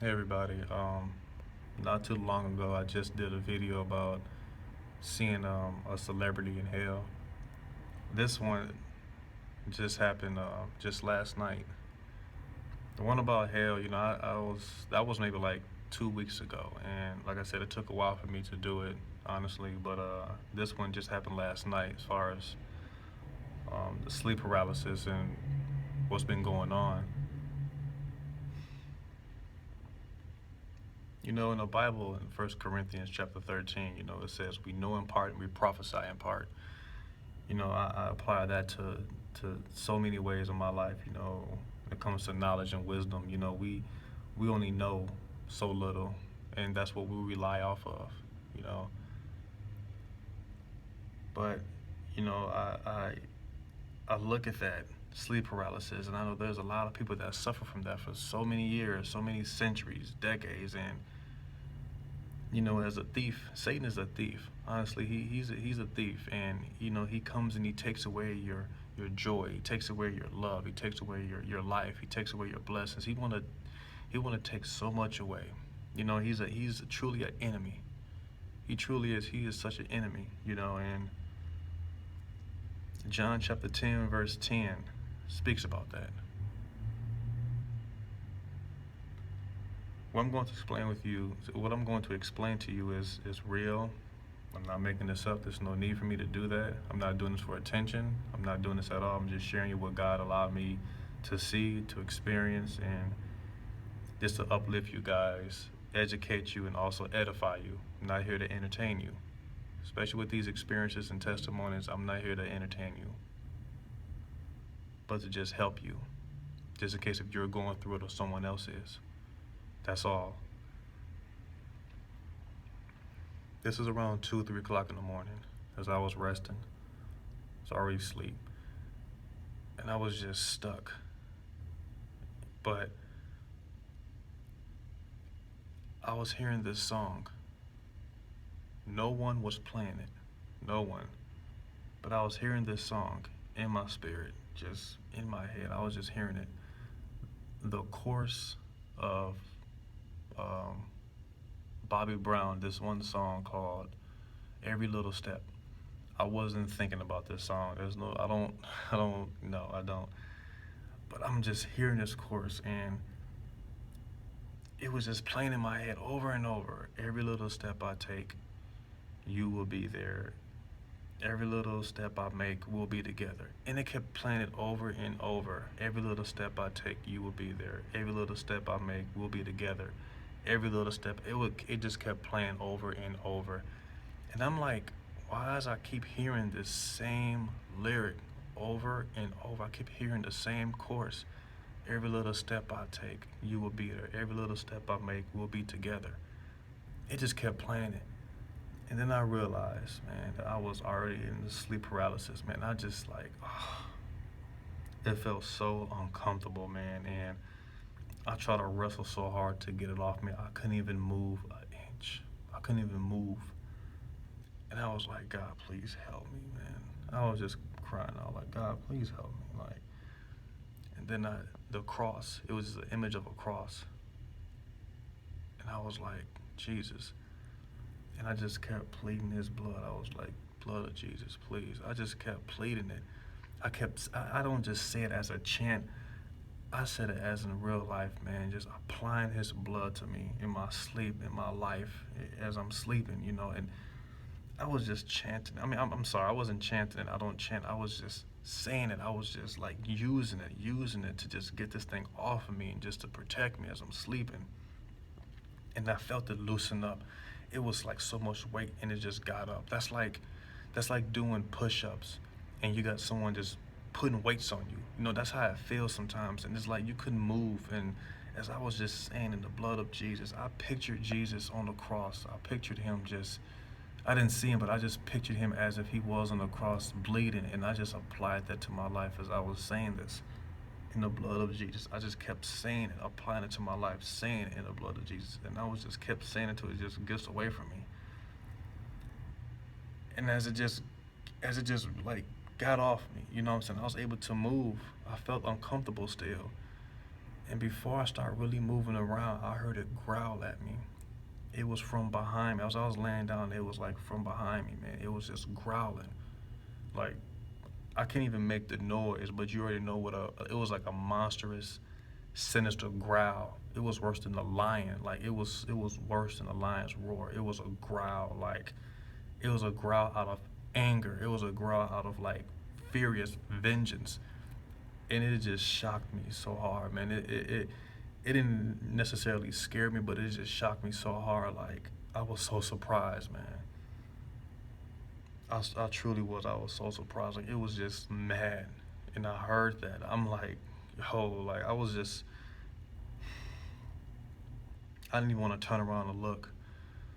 Hey everybody. Not too long ago, I just did a video about seeing a celebrity in hell. This one just happened just last night. The one about hell, that was maybe like 2 weeks ago, and like I said, it took a while for me to do it, honestly. But this one just happened last night, as far as the sleep paralysis and what's been going on. In the Bible, in 1 Corinthians chapter 13, it says, "We know in part and we prophesy in part." I apply that to so many ways in my life. When it comes to knowledge and wisdom, we only know so little, and that's what we rely off of. You know, but I look at that sleep paralysis, and I know there's a lot of people that suffer from that for so many years, so many centuries, decades, and as a thief, Satan is a thief. Honestly, he's a thief, and he comes and he takes away your joy. He takes away your love. He takes away your life. He takes away your blessings. He wanna take so much away. He's truly an enemy. He truly is. He is such an enemy. And John chapter 10 verse 10 speaks about that. What I'm going to explain to you is real. I'm not making this up. There's no need for me to do that. I'm not doing this for attention. I'm not doing this at all. I'm just sharing you what God allowed me to see, to experience, and just to uplift you guys, educate you, and also edify you. I'm not here to entertain you. Especially with these experiences and testimonies, I'm not here to entertain you, but to just help you. Just in case if you're going through it or someone else is. That's all. This is around 2, 3 o'clock in the morning as I was resting. It's already sleep. And I was just stuck. But I was hearing this song. No one was playing it. No one. But I was hearing this song in my spirit, just in my head. I was just hearing it. The chorus of Bobby Brown, this one song called Every Little Step. I wasn't thinking about this song. I don't. But I'm just hearing this chorus, and it was just playing in my head over and over. Every little step I take, you will be there. Every little step I make, we'll be together. And it kept playing it over and over. Every little step I take, you will be there. Every little step I make, we'll be together. Every little step, it just kept playing over and over. And I'm like, why does I keep hearing this same lyric over and over? I keep hearing the same chorus. Every little step I take, you will be there. Every little step I make, we'll be together. It just kept playing it. And then I realized, man, that I was already in the sleep paralysis, man. I just it felt so uncomfortable, man. And I tried to wrestle so hard to get it off me. I couldn't even move an inch. I couldn't even move. And I was like, God, please help me, man. I was just crying out like, God, please help me. And then the cross, it was the image of a cross. And I was like, Jesus. And I just kept pleading his blood. I was like, blood of Jesus, please. I just kept pleading it. I don't just say it as a chant. I said it as in real life, man, just applying his blood to me in my sleep, in my life, as I'm sleeping, and I was just chanting. I mean, I'm sorry, I wasn't chanting it. I don't chant. I was just saying it. I was just like using it to just get this thing off of me and just to protect me as I'm sleeping. And I felt it loosen up. It was like so much weight, and it just got up. That's like doing push-ups, and you got someone just putting weights on you. That's how it feels sometimes, and it's like you couldn't move. And as I was just saying, in the blood of Jesus, I pictured Jesus on the cross. I pictured him I didn't see him, but I just pictured him as if he was on the cross bleeding, and I just applied that to my life as I was saying this. In the blood of Jesus. I just kept saying it, applying it to my life, saying it in the blood of Jesus. And I was just kept saying it till it just gets away from me. And as it just like got off me, you know what I'm saying? I was able to move. I felt uncomfortable still. And before I start really moving around, I heard it growl at me. It was from behind me. As I was laying down, it was like from behind me, man. It was just growling. Like, I can't even make the noise, but you already know what it was like a monstrous, sinister growl. It was worse than the lion. Like it was worse than the lion's roar. It was a growl. Like it was a growl out of anger. It was a growl out of like furious vengeance. And it just shocked me so hard, man. It didn't necessarily scare me, but it just shocked me so hard. Like I was so surprised, man. I truly was. I was so surprised. Like it was just mad, and I heard that. I'm like, yo, like I was just. I didn't even want to turn around and look.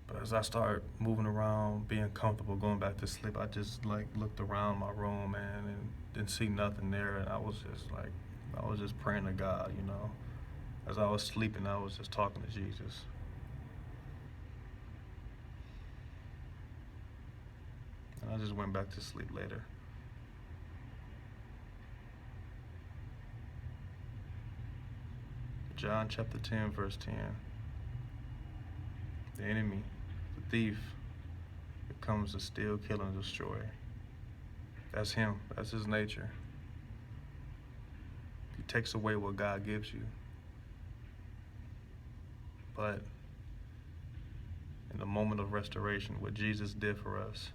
But as I started moving around, being comfortable, going back to sleep, I just like looked around my room, man, and didn't see nothing there. And I was just like, I was just praying to God, you know. As I was sleeping, I was just talking to Jesus. And I just went back to sleep later. John chapter 10, verse 10. The enemy, the thief, it comes to steal, kill, and destroy. That's him. That's his nature. He takes away what God gives you. But in the moment of restoration, what Jesus did for us,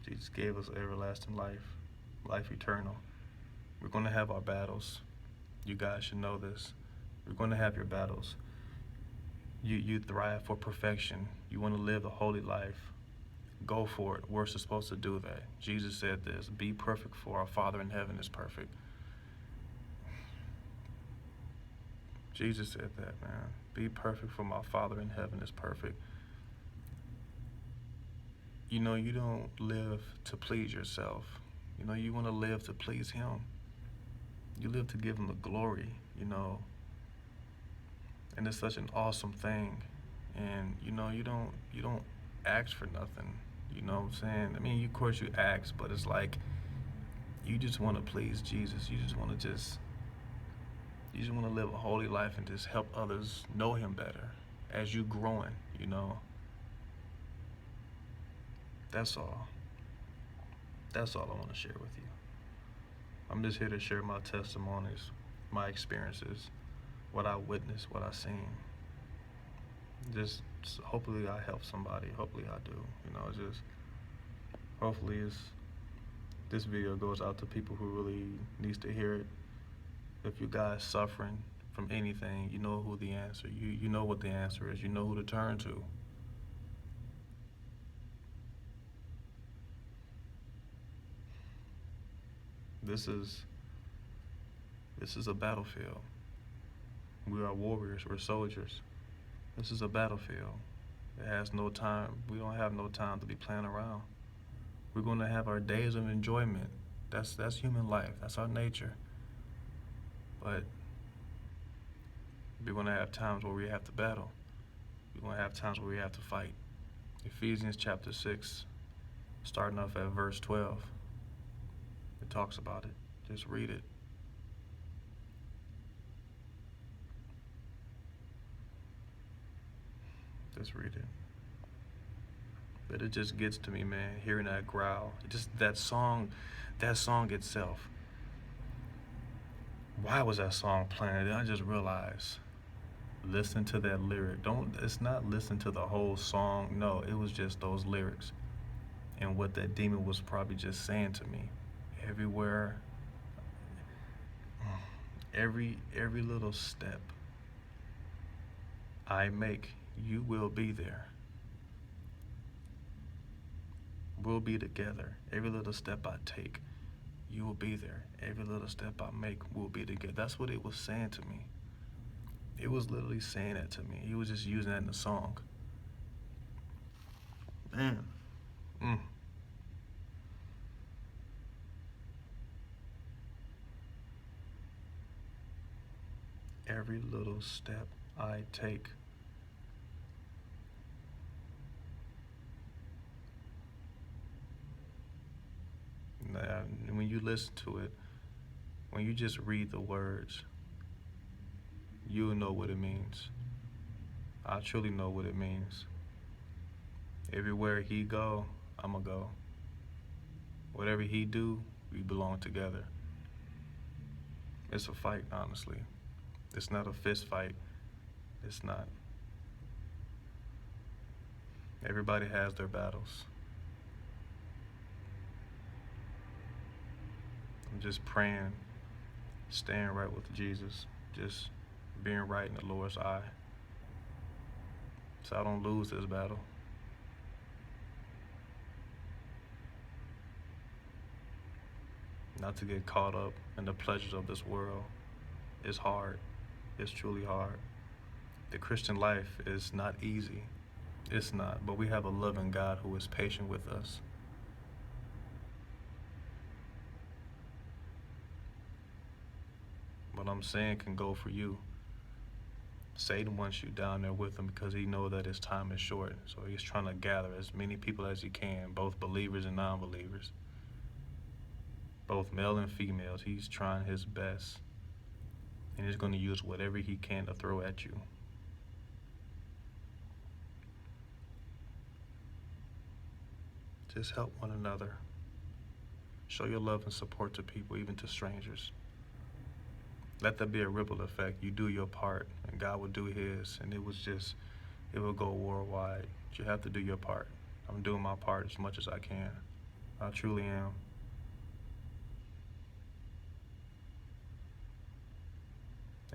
Jesus gave us everlasting life, life eternal. We're going to have our battles. You guys should know this. We're going to have your battles. You thrive for perfection. You want to live a holy life. Go for it. We're supposed to do that. Jesus said this, be perfect for our Father in heaven is perfect. Jesus said that, man. Be perfect for my Father in heaven is perfect. You know, you don't live to please yourself. You know, you want to live to please him. You live to give him the glory, you know. And it's such an awesome thing. And you know, you don't ask for nothing. You know what I'm saying? I mean, of course you ask, but it's like you just want to please Jesus. You just want to live a holy life and just help others know him better as you growing, you know. That's all. That's all I want to share with you. I'm just here to share my testimonies, my experiences, what I witnessed, what I seen. Just hopefully I help somebody. Hopefully I do. You know, just hopefully this video goes out to people who really needs to hear it. If you guys suffering from anything, you know who the answer. You know what the answer is. You know who to turn to. This is a battlefield. We are warriors. We're soldiers. This is a battlefield. It has no time. We don't have no time to be playing around. We're going to have our days of enjoyment. That's human life. That's our nature. But we're going to have times where we have to battle. We're going to have times where we have to fight. Ephesians chapter 6, starting off at verse 12. It talks about it. Just read it. Just read it. But it just gets to me, man, hearing that growl. Just that song itself. Why was that song playing? And I just realized, listen to that lyric. It's not listen to the whole song. No, it was just those lyrics. And what that demon was probably just saying to me. Everywhere, every little step I make, you will be there. We'll be together. Every little step I take, you will be there. Every little step I make, we'll be together. That's what it was saying to me. It was literally saying that to me. He was just using that in the song. Man. Every little step I take. And when you listen to it, When you just read the words, you'll know what it means. I truly know what it means. Everywhere he go, I'ma go. Whatever he do, we belong together. It's a fight, honestly. It's not a fist fight. It's not. Everybody has their battles. I'm just praying, staying right with Jesus, just being right in the Lord's eye, so I don't lose this battle. Not to get caught up in the pleasures of this world. It's hard. It's truly hard. The Christian life is not easy. It's not, but we have a loving God who is patient with us. What I'm saying can go for you. Satan wants you down there with him because he knows that his time is short. So he's trying to gather as many people as he can, both believers and non-believers, both male and females. He's trying his best, and he's going to use whatever he can to throw at you. Just help one another. Show your love and support to people, even to strangers. Let that be a ripple effect. You do your part, and God will do his, and it will go worldwide. You have to do your part. I'm doing my part as much as I can. I truly am.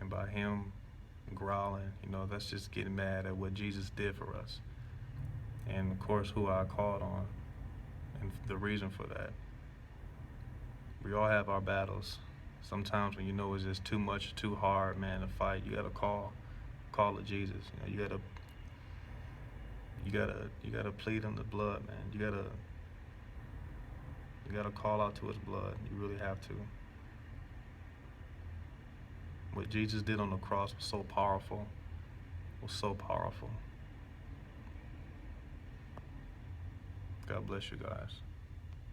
And by him growling, that's just getting mad at what Jesus did for us. And of course, who I called on, and the reason for that. We all have our battles. Sometimes when it's just too much, too hard, man, to fight, you gotta call it Jesus. You gotta plead in the blood, man. You gotta call out to his blood. You really have to. What Jesus did on the cross was so powerful. God bless you guys.